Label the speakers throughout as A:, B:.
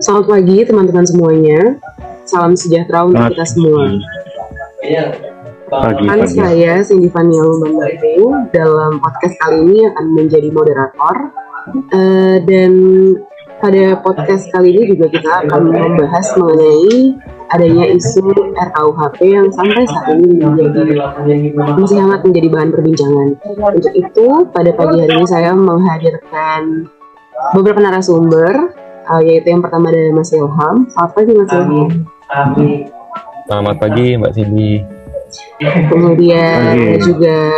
A: Selamat pagi teman-teman semuanya. Salam sejahtera untuk kita semua. Kan saya Cindy Fania Lumban dalam podcast kali ini akan menjadi moderator. Dan pada podcast kali ini juga kita akan membahas mengenai adanya isu RKUHP yang sampai saat ini masih hangat menjadi bahan perbincangan. Untuk itu, pada pagi hari ini saya menghadirkan beberapa narasumber, yaitu yang pertama dari Mas Ilham. Selamat pagi Mas Ilham.
B: Selamat pagi Mbak Cindy.
A: Kemudian juga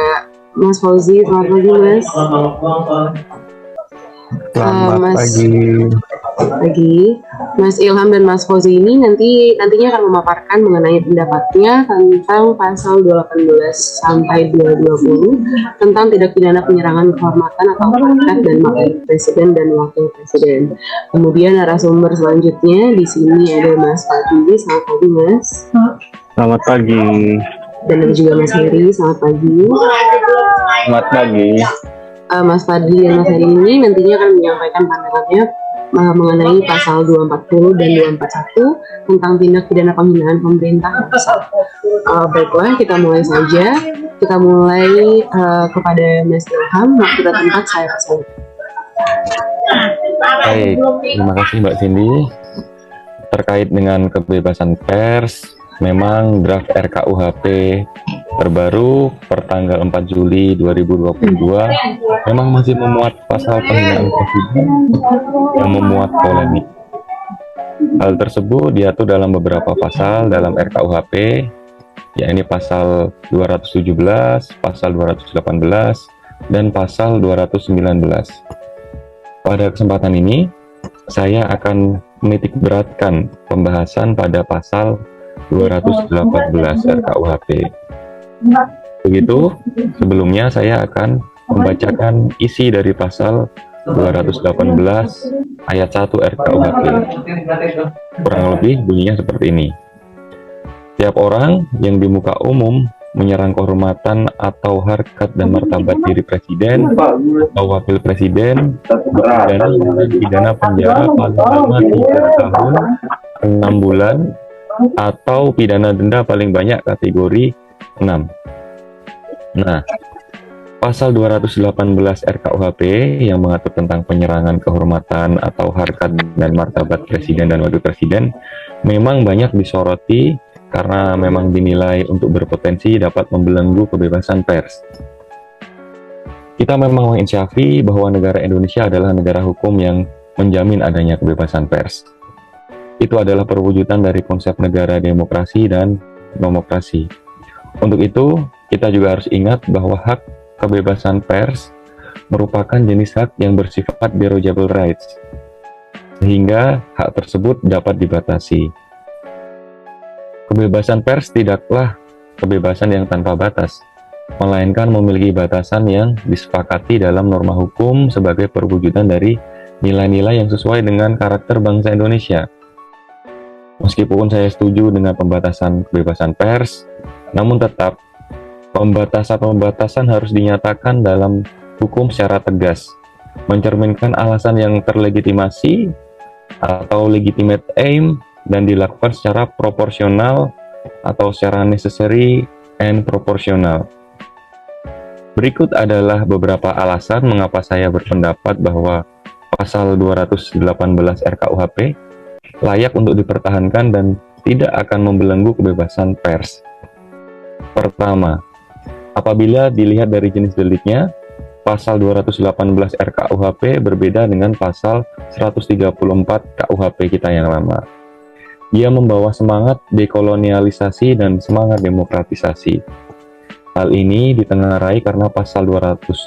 A: Mas Fauzi. Selamat pagi Mas.
B: Selamat
A: pagi. Mas Ilham dan Mas Fauzi ini nantinya akan memaparkan mengenai pendapatnya tentang pasal 218 sampai 220 tentang tindak pidana penyerangan kehormatan atau harkat dan martabat presiden dan wakil presiden. Kemudian narasumber selanjutnya di sini ada Mas Fadli. Selamat pagi Mas.
B: Selamat pagi.
A: Dan ada juga Mas Heri. Selamat pagi.
B: Selamat pagi.
A: Mas Fadli dan Mas Heri ini nantinya akan menyampaikan pandangannya mengenai pasal 240 dan 241 tentang tindak pidana penghinaan pemerintah. Baiklah, kita mulai saja. Kita mulai kepada Mas Ilham. Waktu dan tempat saya persilakan.
B: Baik, terima kasih Mbak Cindy. Terkait dengan kebebasan pers, memang draft RKUHP terbaru pertanggal 4 Juli 2022 memang masih memuat pasal penghinaan presiden yang memuat polemik. Hal tersebut diatur dalam beberapa pasal dalam RKUHP, yakni pasal 217, pasal 218, dan pasal 219. Pada kesempatan ini, saya akan menitik beratkan pembahasan pada pasal 218 RKUHP. Begitu, sebelumnya saya akan membacakan isi dari pasal 218 ayat 1 RKUHP. Kurang lebih bunyinya seperti ini. Tiap orang yang di muka umum menyerang kehormatan atau harkat dan martabat diri presiden atau wakil presiden dipidana dengan pidana penjara paling lama 3 tahun 6 bulan atau pidana denda paling banyak kategori 6. Nah, pasal 218 RKUHP yang mengatur tentang penyerangan kehormatan atau harkat dan martabat presiden dan wakil presiden memang banyak disoroti karena memang dinilai untuk berpotensi dapat membelenggu kebebasan pers. Kita memang menginsyafi bahwa negara Indonesia adalah negara hukum yang menjamin adanya kebebasan pers. Itu adalah perwujudan dari konsep negara demokrasi dan demokrasi. Untuk itu, kita juga harus ingat bahwa hak kebebasan pers merupakan jenis hak yang bersifat derogable rights, sehingga hak tersebut dapat dibatasi. Kebebasan pers tidaklah kebebasan yang tanpa batas, melainkan memiliki batasan yang disepakati dalam norma hukum sebagai perwujudan dari nilai-nilai yang sesuai dengan karakter bangsa Indonesia. Meskipun saya setuju dengan pembatasan kebebasan pers, namun tetap pembatasan harus dinyatakan dalam hukum secara tegas, mencerminkan alasan yang terlegitimasi atau legitimate aim dan dilakukan secara proporsional atau secara necessary and proportional. Berikut adalah beberapa alasan mengapa saya berpendapat bahwa pasal 218 RKUHP layak untuk dipertahankan dan tidak akan membelenggu kebebasan pers. Pertama, apabila dilihat dari jenis deliknya, pasal 218 RKUHP berbeda dengan pasal 134 KUHP kita yang lama. Dia membawa semangat dekolonialisasi dan semangat demokratisasi. Hal ini ditengarai karena pasal 218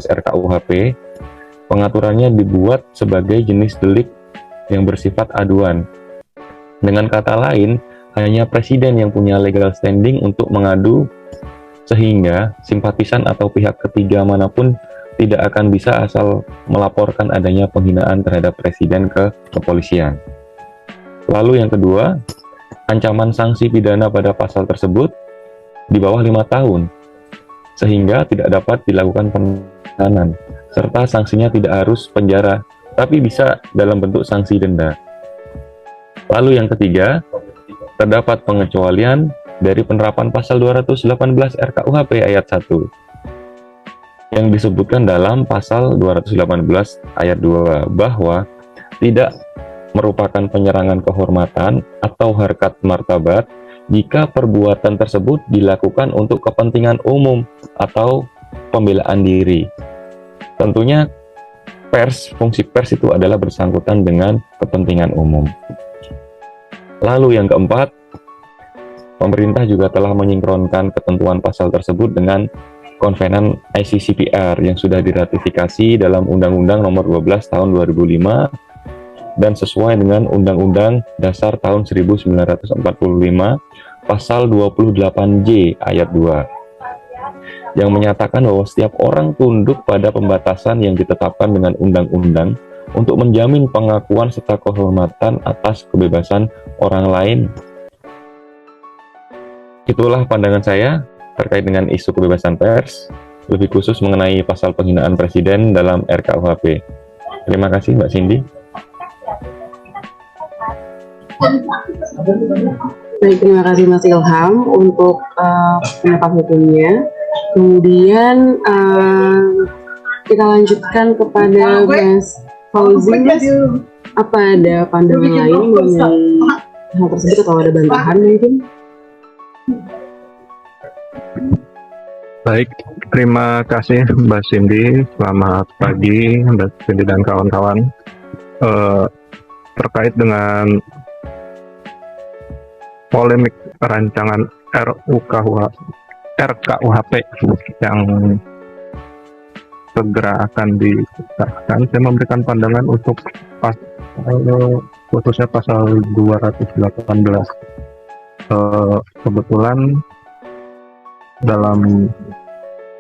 B: RKUHP pengaturannya dibuat sebagai jenis delik yang bersifat aduan. Dengan kata lain, hanya presiden yang punya legal standing untuk mengadu, sehingga simpatisan atau pihak ketiga manapun tidak akan bisa asal melaporkan adanya penghinaan terhadap presiden ke kepolisian. Lalu yang kedua, ancaman sanksi pidana pada pasal tersebut di bawah 5 tahun, sehingga tidak dapat dilakukan penahanan, serta sanksinya tidak harus penjara tapi bisa dalam bentuk sanksi denda. Lalu yang ketiga, terdapat pengecualian dari penerapan pasal 218 RKUHP ayat 1 yang disebutkan dalam pasal 218 ayat 2 bahwa tidak merupakan penyerangan kehormatan atau harkat martabat jika perbuatan tersebut dilakukan untuk kepentingan umum atau pembelaan diri. Tentunya fungsi pers itu adalah bersangkutan dengan kepentingan umum. Lalu yang keempat, pemerintah juga telah menyinkronkan ketentuan pasal tersebut dengan Konvenan ICCPR yang sudah diratifikasi dalam Undang-Undang Nomor 12 Tahun 2005 dan sesuai dengan Undang-Undang Dasar tahun 1945 Pasal 28J ayat 2 yang menyatakan bahwa setiap orang tunduk pada pembatasan yang ditetapkan dengan undang-undang untuk menjamin pengakuan serta kehormatan atas kebebasan orang lain. Itulah pandangan saya terkait dengan isu kebebasan pers, lebih khusus mengenai pasal penghinaan presiden dalam RKUHP. Terima kasih Mbak Cindy.
A: Baik, terima kasih Mas Ilham untuk pendapat hukumnya. Kemudian kita lanjutkan kepada Mas Fauzi. Apa ada pandangan lain mengenai hal tersebut atau ada bantahan mungkin?
C: Baik, terima kasih Mbak Cindy. Selamat pagi Mbak Cindy dan kawan-kawan. Terkait dengan polemik rancangan RKUHP yang segera akan disahkan, saya memberikan pandangan untuk khususnya pasal 218. Kebetulan dalam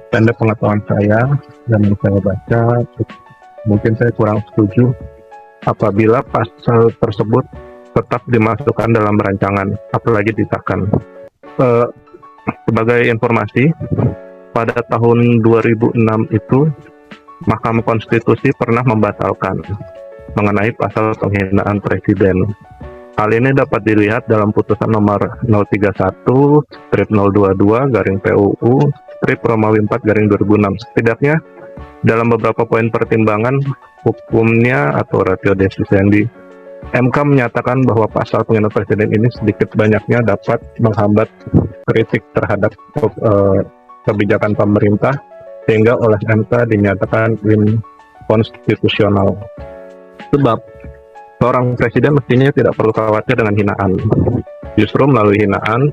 C: pendek pengetahuan saya dan yang saya baca, mungkin saya kurang setuju apabila pasal tersebut tetap dimasukkan dalam rancangan, apalagi disahkan. Sebagai informasi, pada tahun 2006 itu Mahkamah Konstitusi pernah membatalkan mengenai pasal penghinaan presiden. Hal ini dapat dilihat dalam putusan nomor 031/022/PUU/Romawi 4/2006. Setidaknya dalam beberapa poin pertimbangan hukumnya atau ratio decidendi, MK menyatakan bahwa pasal penghinaan presiden ini sedikit banyaknya dapat menghambat kritik terhadap kebijakan pemerintah, sehingga oleh MK dinyatakan inkonstitusional. Sebab seorang presiden mestinya tidak perlu khawatir dengan hinaan. Justru melalui hinaan,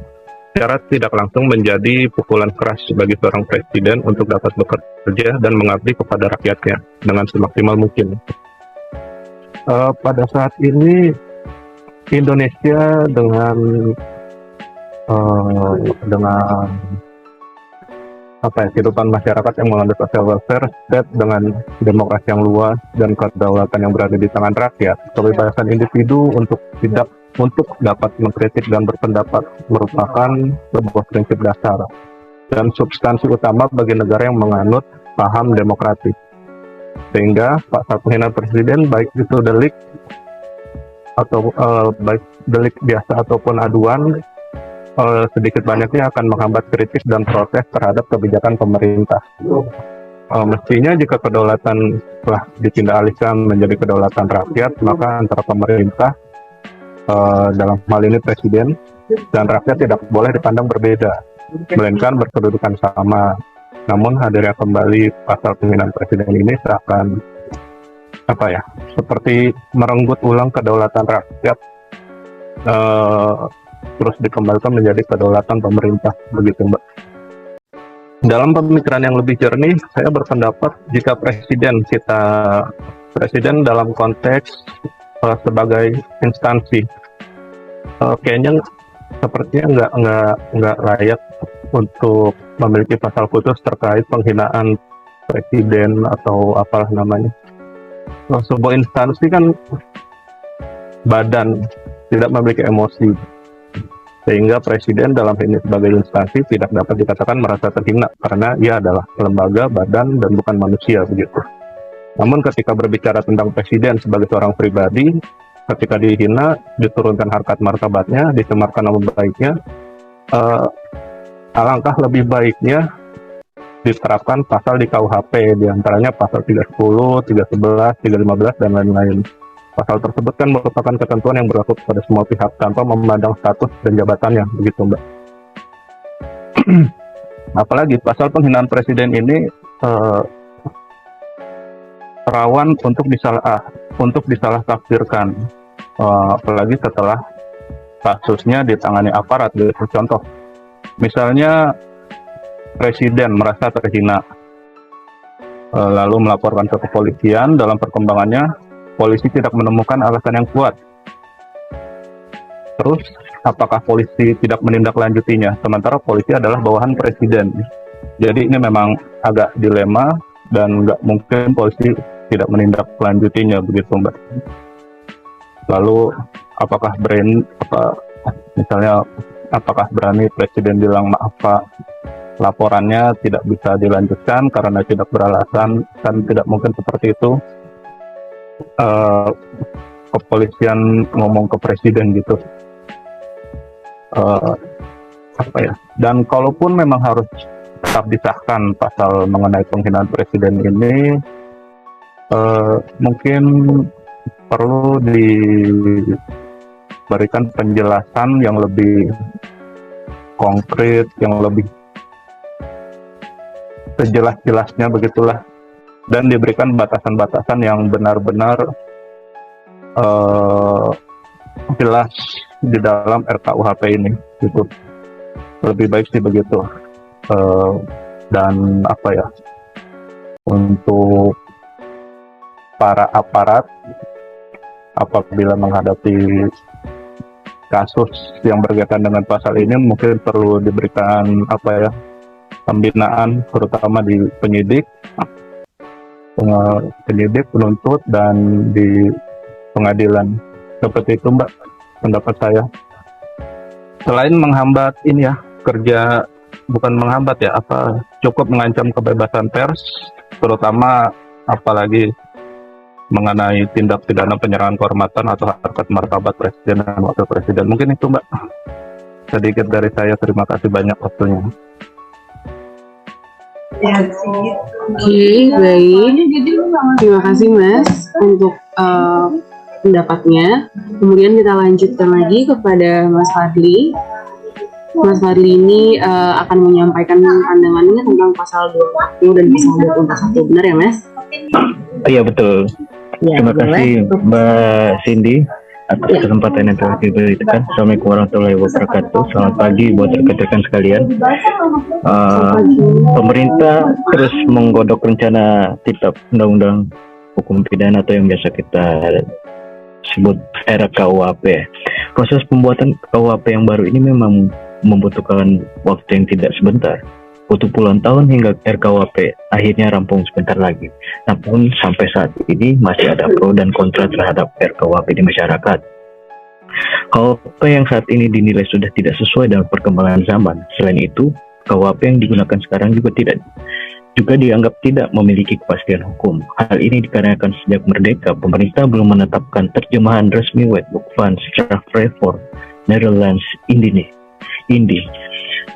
C: syarat tidak langsung menjadi pukulan keras bagi seorang presiden untuk dapat bekerja dan mengabdi kepada rakyatnya dengan semaksimal mungkin. Pada saat ini Indonesia dengan kehidupan masyarakat yang mengandung social welfare state dengan demokrasi yang luas dan kedaulatan yang berada di tangan rakyat. Kebebasan individu untuk dapat mengkritik dan berpendapat merupakan sebuah prinsip dasar dan substansi utama bagi negara yang menganut paham demokratis. Sehingga pasal penghinaan presiden, baik itu delik atau baik delik biasa ataupun aduan, sedikit banyaknya akan menghambat kritik dan protes terhadap kebijakan pemerintah. Mestinya jika kedaulatan telah ditindaklanjuti menjadi kedaulatan rakyat, maka antara pemerintah, dalam hal ini presiden, dan rakyat tidak boleh dipandang berbeda, melainkan berkedudukan sama. Namun hadirnya kembali pasal penghinaan presiden ini seakan seperti merenggut ulang kedaulatan rakyat, terus dikembalikan menjadi kedaulatan pemerintah, begitu Mbak. Dalam pemikiran yang lebih jernih, saya berpendapat jika presiden dalam konteks sebagai instansi, kayaknya sepertinya nggak layak untuk memiliki pasal khusus terkait penghinaan presiden atau apalah namanya. Sebuah instansi kan badan, tidak memiliki emosi, sehingga presiden dalam ini sebagai instansi tidak dapat dikatakan merasa terhina karena ia adalah lembaga, badan, dan bukan manusia, begitu. Namun ketika berbicara tentang presiden sebagai seorang pribadi, ketika dihina, diturunkan harkat martabatnya, dicemarkan nama baiknya, alangkah lebih baiknya diterapkan pasal di KUHP, diantaranya pasal 310, 311, 315, dan lain-lain. Pasal tersebut kan merupakan ketentuan yang berlaku pada semua pihak tanpa memandang status dan jabatannya, begitu Mbak. Apalagi pasal penghinaan presiden ini rawan untuk disalah tafsirkan, apalagi setelah kasusnya ditangani aparat. Contoh, misalnya presiden merasa terhina, lalu melaporkan ke kepolisian. Dalam perkembangannya, polisi tidak menemukan alasan yang kuat. Terus, apakah polisi tidak menindaklanjutinya? Sementara polisi adalah bawahan presiden. Jadi ini memang agak dilema dan nggak mungkin polisi tidak menindaklanjutinya, begitu Mbak. Lalu, apakah berani presiden bilang maaf Pak, laporannya tidak bisa dilanjutkan karena tidak beralasan? Kan tidak mungkin seperti itu. Kepolisian ngomong ke presiden gitu. Dan kalaupun memang harus tetap disahkan pasal mengenai penghinaan presiden ini, mungkin perlu diberikan penjelasan yang lebih konkret, yang lebih sejelas-jelasnya begitulah, dan diberikan batasan-batasan yang benar-benar jelas di dalam RKUHP ini, gitu. Lebih baik sih begitu. Dan untuk para aparat apabila menghadapi kasus yang berkaitan dengan pasal ini, mungkin perlu diberikan pembinaan, terutama di penyidik, penuntut, dan di pengadilan. Seperti itu Mbak, pendapat saya. Selain menghambat cukup mengancam kebebasan pers, terutama apalagi mengenai tindak pidana penyerahan kehormatan atau harkat martabat presiden dan wakil presiden. Mungkin itu Mbak, sedikit dari saya. Terima kasih banyak waktunya.
A: Oke, baik. Terima kasih Mas untuk pendapatnya. Kemudian kita lanjutkan lagi kepada Mas Fadli. Mas Fadli ini akan menyampaikan pandangannya tentang pasal 240 dan pasal 241. Benar ya Mas?
D: Iya betul.
A: Ya,
D: terima kasih Mbak Cindy atas kesempatan yang telah diberikan. Assalamualaikum warahmatullahi wabarakatuh. Selamat pagi buat rekan-rekan sekalian. Pemerintah terus menggodok rencana kitab undang-undang hukum pidana atau yang biasa kita sebut RKUHP. Proses pembuatan KUHP yang baru ini memang membutuhkan waktu yang tidak sebentar. Butuh puluhan tahun hingga RKUHP akhirnya rampung sebentar lagi. Namun sampai saat ini masih ada pro dan kontra terhadap RKUHP di masyarakat. KUHP yang saat ini dinilai sudah tidak sesuai dengan perkembangan zaman. Selain itu, KUHP yang digunakan sekarang juga dianggap tidak memiliki kepastian hukum. Hal ini dikarenakan sejak merdeka, pemerintah belum menetapkan terjemahan resmi Wetboek van Strafreform Netherlands Indi,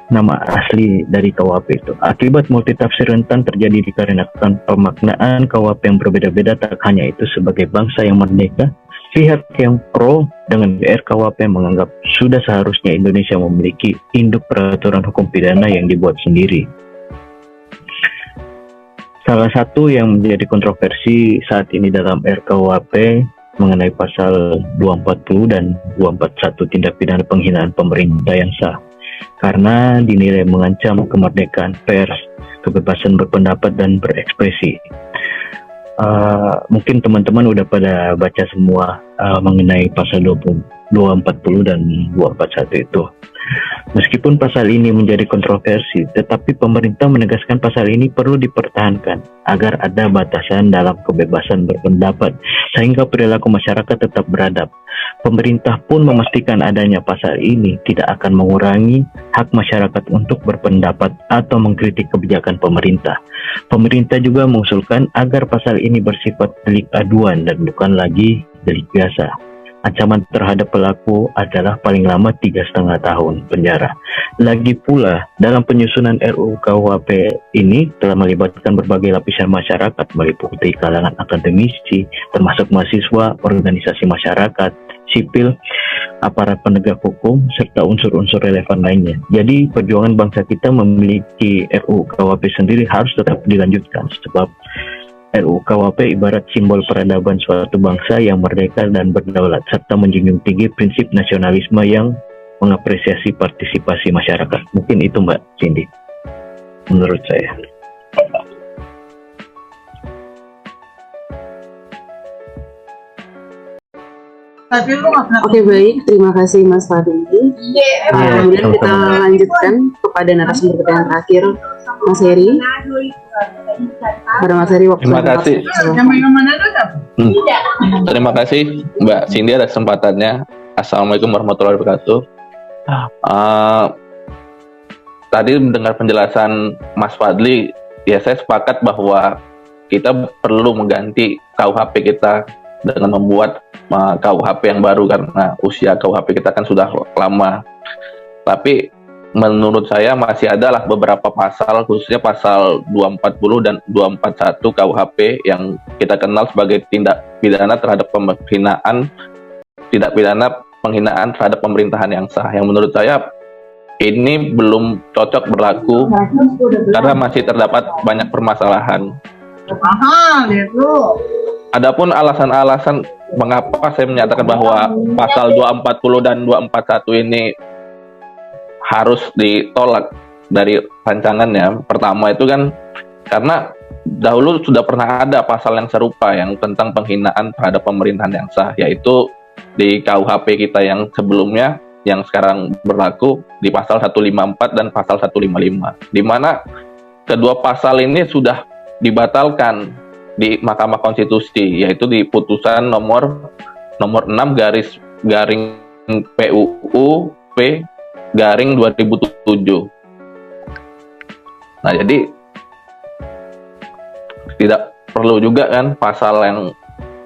D: nama asli dari KUHP itu. Akibat multitafsir rentan terjadi dikarenakan pemaknaan KUHP yang berbeda-beda. Tak hanya itu, sebagai bangsa yang merdeka, pihak yang pro dengan RKUHP menganggap sudah seharusnya Indonesia memiliki induk peraturan hukum pidana yang dibuat sendiri. Salah satu yang menjadi kontroversi saat ini dalam RKUHP mengenai pasal 240 dan 241 tindak pidana penghinaan pemerintah yang sah, karena dinilai mengancam kemerdekaan pers, kebebasan berpendapat dan berekspresi. Mungkin teman-teman udah pada baca semua mengenai pasal 240 dan 241 itu. Meskipun pasal ini menjadi kontroversi, tetapi pemerintah menegaskan pasal ini perlu dipertahankan agar ada batasan dalam kebebasan berpendapat, sehingga perilaku masyarakat tetap beradab. Pemerintah pun memastikan adanya pasal ini tidak akan mengurangi hak masyarakat untuk berpendapat atau mengkritik kebijakan pemerintah. Pemerintah juga mengusulkan agar pasal ini bersifat delik aduan dan bukan lagi delik biasa. Ancaman terhadap pelaku adalah paling lama 3,5 tahun penjara. Lagi pula, dalam penyusunan RUU KUHP ini telah melibatkan berbagai lapisan masyarakat, meliputi kalangan akademisi, termasuk mahasiswa, organisasi masyarakat, sipil, aparat penegak hukum, serta unsur-unsur relevan lainnya. Jadi, perjuangan bangsa kita memiliki RUU KUHP sendiri harus tetap dilanjutkan, sebab RUU KUHP ibarat simbol peradaban suatu bangsa yang merdeka dan berdaulat, serta menjunjung tinggi prinsip nasionalisme yang mengapresiasi partisipasi masyarakat. Mungkin itu Mbak Cindy, menurut saya.
A: Oke, baik, terima kasih Mas Fadli. Kemudian kita lanjutkan kepada narasumber kita yang terakhir, Mas Heri. Pada Mas Heri, waktu
E: Terima kasih. Terima kasih Mbak Cindy atas kesempatannya. Assalamualaikum warahmatullahi wabarakatuh. Tadi mendengar penjelasan Mas Fadli, ya saya sepakat bahwa kita perlu mengganti KUHP kita dengan membuat KUHP yang baru karena usia KUHP kita kan sudah lama. Tapi menurut saya masih adalah beberapa pasal, khususnya pasal 240 dan 241 KUHP yang kita kenal sebagai tindak pidana terhadap penghinaan, tindak pidana penghinaan terhadap pemerintahan yang sah, yang menurut saya ini belum cocok berlaku karena masih terdapat banyak permasalahan. Adapun alasan-alasan mengapa saya menyatakan bahwa pasal 240 dan 241 ini harus ditolak dari rancangannya. Pertama itu kan karena dahulu sudah pernah ada pasal yang serupa yang tentang penghinaan terhadap pemerintahan yang sah, yaitu di KUHP kita yang sebelumnya yang sekarang berlaku di pasal 154 dan pasal 155, di mana kedua pasal ini sudah dibatalkan di Mahkamah Konstitusi, yaitu di putusan nomor 6 garing PUU P garing 2007. Nah, jadi tidak perlu juga kan pasal yang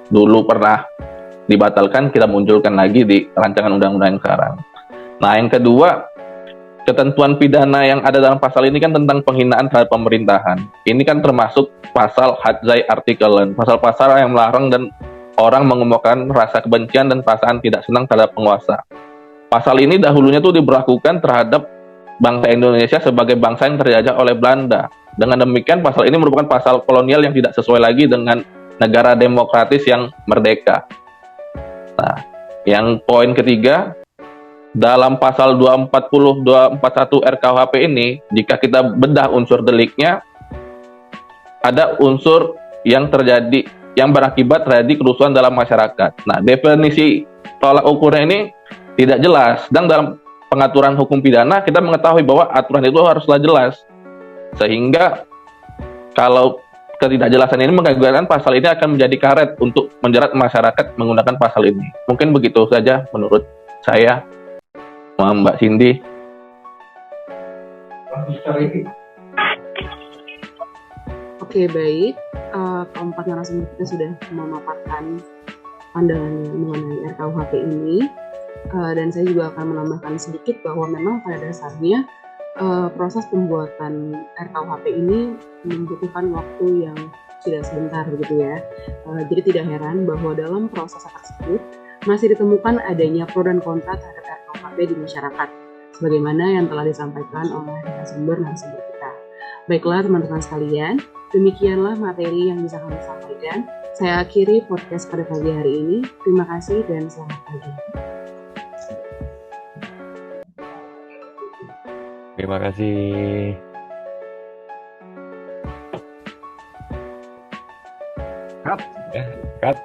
E: dulu pernah dibatalkan kita munculkan lagi di rancangan undang-undang sekarang. Nah, yang kedua, ketentuan pidana yang ada dalam pasal ini kan tentang penghinaan terhadap pemerintahan. Ini kan termasuk pasal hadzai artikelen, pasal-pasal yang melarang dan orang mengemukakan rasa kebencian dan perasaan tidak senang terhadap penguasa. Pasal ini dahulunya tuh diberlakukan terhadap bangsa Indonesia sebagai bangsa yang terjajah oleh Belanda. Dengan demikian, pasal ini merupakan pasal kolonial yang tidak sesuai lagi dengan negara demokratis yang merdeka. Nah, yang poin ketiga, dalam pasal 240, 241 RKUHP ini, jika kita bedah unsur deliknya, ada unsur yang terjadi, yang berakibat terjadi kerusuhan dalam masyarakat. Nah, definisi tolak ukurnya ini tidak jelas. Dan dalam pengaturan hukum pidana, kita mengetahui bahwa aturan itu haruslah jelas. Sehingga, kalau ketidakjelasan ini mengakibatkan pasal ini akan menjadi karet untuk menjerat masyarakat menggunakan pasal ini. Mungkin begitu saja menurut saya. Mbak Cindy.
A: Oke, baik. Keempat narasumber kita sudah memaparkan pandangannya mengenai RKUHP ini. Dan saya juga akan menambahkan sedikit bahwa memang pada dasarnya proses pembuatan RKUHP ini membutuhkan waktu yang tidak sebentar begitu ya. Jadi tidak heran bahwa dalam proses tersebut masih ditemukan adanya pro dan kontra terhadap RKUHP di masyarakat, sebagaimana yang telah disampaikan oleh narasumber kita. Baiklah teman-teman sekalian, demikianlah materi yang bisa kami sampaikan. Saya akhiri podcast pada pagi hari ini. Terima kasih dan selamat pagi.
B: Terima kasih.
C: Cut.
B: Cut.